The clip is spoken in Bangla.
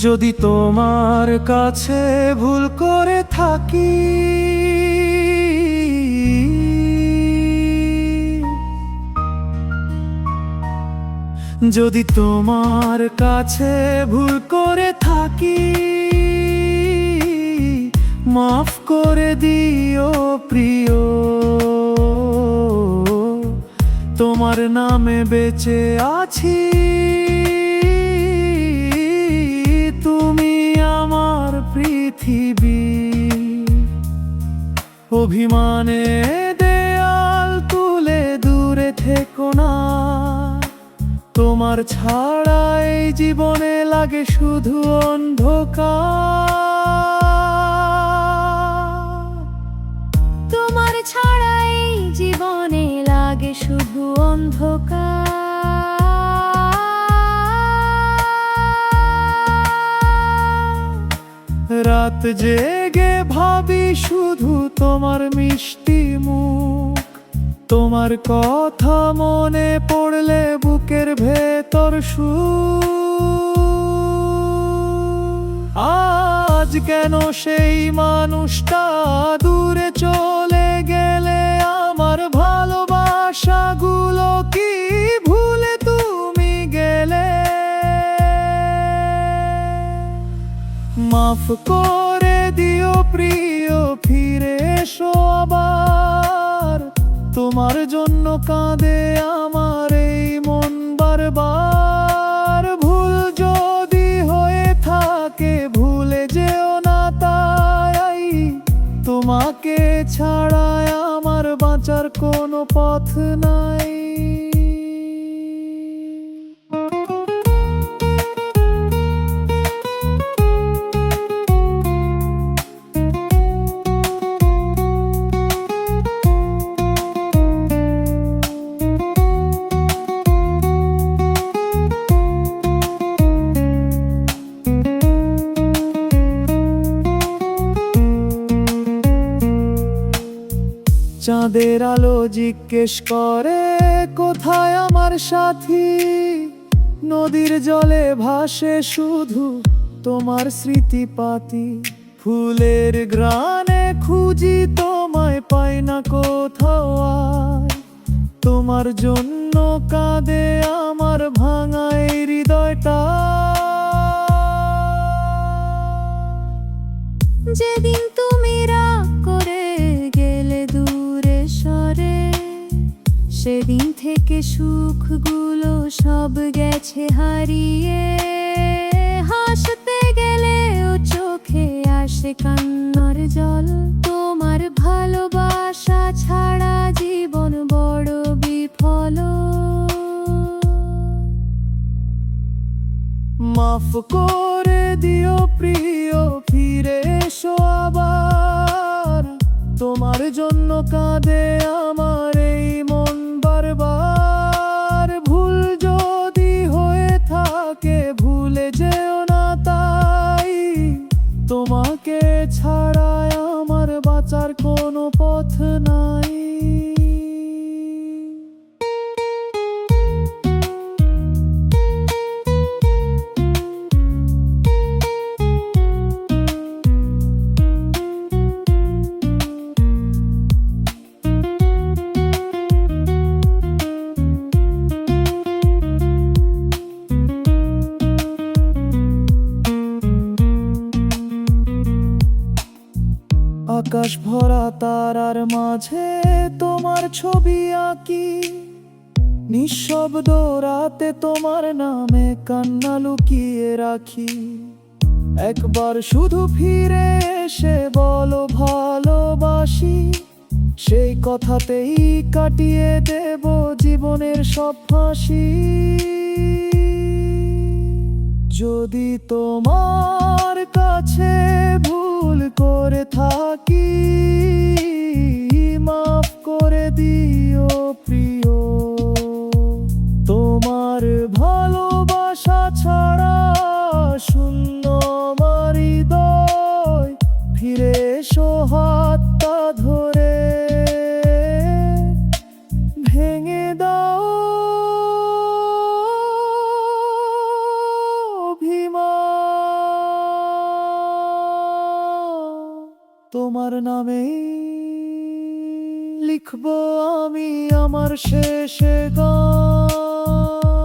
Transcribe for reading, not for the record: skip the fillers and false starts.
যদি তোমার কাছে ভুল করে থাকি, যদি তোমার কাছে ভুল করে থাকি, মাফ করে দিও প্রিয়। তোমার নামে বেঁচে আছি, তুমি আমার পৃথিবী। অভিমানে দেয়াল তুলে দূরে থেকো না, তোমার ছাড়া এই জীবনে লাগে শুধু অন্ধকার। তোমার ছাড়া এই জীবনে লাগে শুধু অন্ধকার। রাত জেগে ভাবি শুধু তোমার মিষ্টি মুখ, তোমার কথা মনে পড়লে বুকের ভেতর আজ কেন সেই মানুষটা দূরে চলে গেলে, আমার ভালোবাসাগুলো কি ভুলে তুমি গেলে? মাফ করে দিও প্রিয়, ফিরে এসো আবার। তোমার জন্য কাঁদে আমার এই মন বারবার। ভুল যদি হয়ে থাকে ভুলে যেও না তাই, তোমাকে ছাড়া আমার বাঁচার কোনো পথ নাই। চাঁদের আলো জিজ্ঞেস করে কোথায় আমার সাথী, নদীর জলে ভাসে শুধু তোমার স্মৃতিপাতি। ফুলের গ্রানে খুঁজি তোমায় পাই না কোথাও আর, তোমার জন্য কাঁদে আমার ভাঙা এই হৃদয়টা। যেদিন তুমি রাগ করে গেলে দূরে সরে, সেদিন থেকে সুখগুলো সব গেছে হারিয়ে। হাসতে গেলেও চোখে আসে কান্নার জল, তোমার ভালোবাসা ছাড়া জীবন বড় বিফল। মাফ করে দিও প্রিয়, ফিরে এসো আবার। তোমার জন্য কাঁদে আমার এই মন বারবার। ভুল যদি হয়ে থাকে ভুলে যেও না তাই, তোমাকে ছাড়া আমার বাঁচার কোনো পথ নাই। আকাশ ভরা তারার মাঝে তোমার ছবি আঁকি, নিঃশব্দ রাতে তোমার নামে কান্না লুকিয়ে রাখি। একবার শুধু ফিরে এসে বলো ভালোবাসি, সেই কথাতেই কাটিয়ে দেব জীবনের সব ফাঁসি। যদি তোমার কাছে ভুল করে থাকি, মাফ করে দিও প্রিয়। তোমার ভালোবাসা ছাড়া শূন্য আমার হৃদয়। ফিরে এসো হাতটা ধরে, ভেঙে দাও অভিমান। নামে লিখব আমি আমার শেষে গান।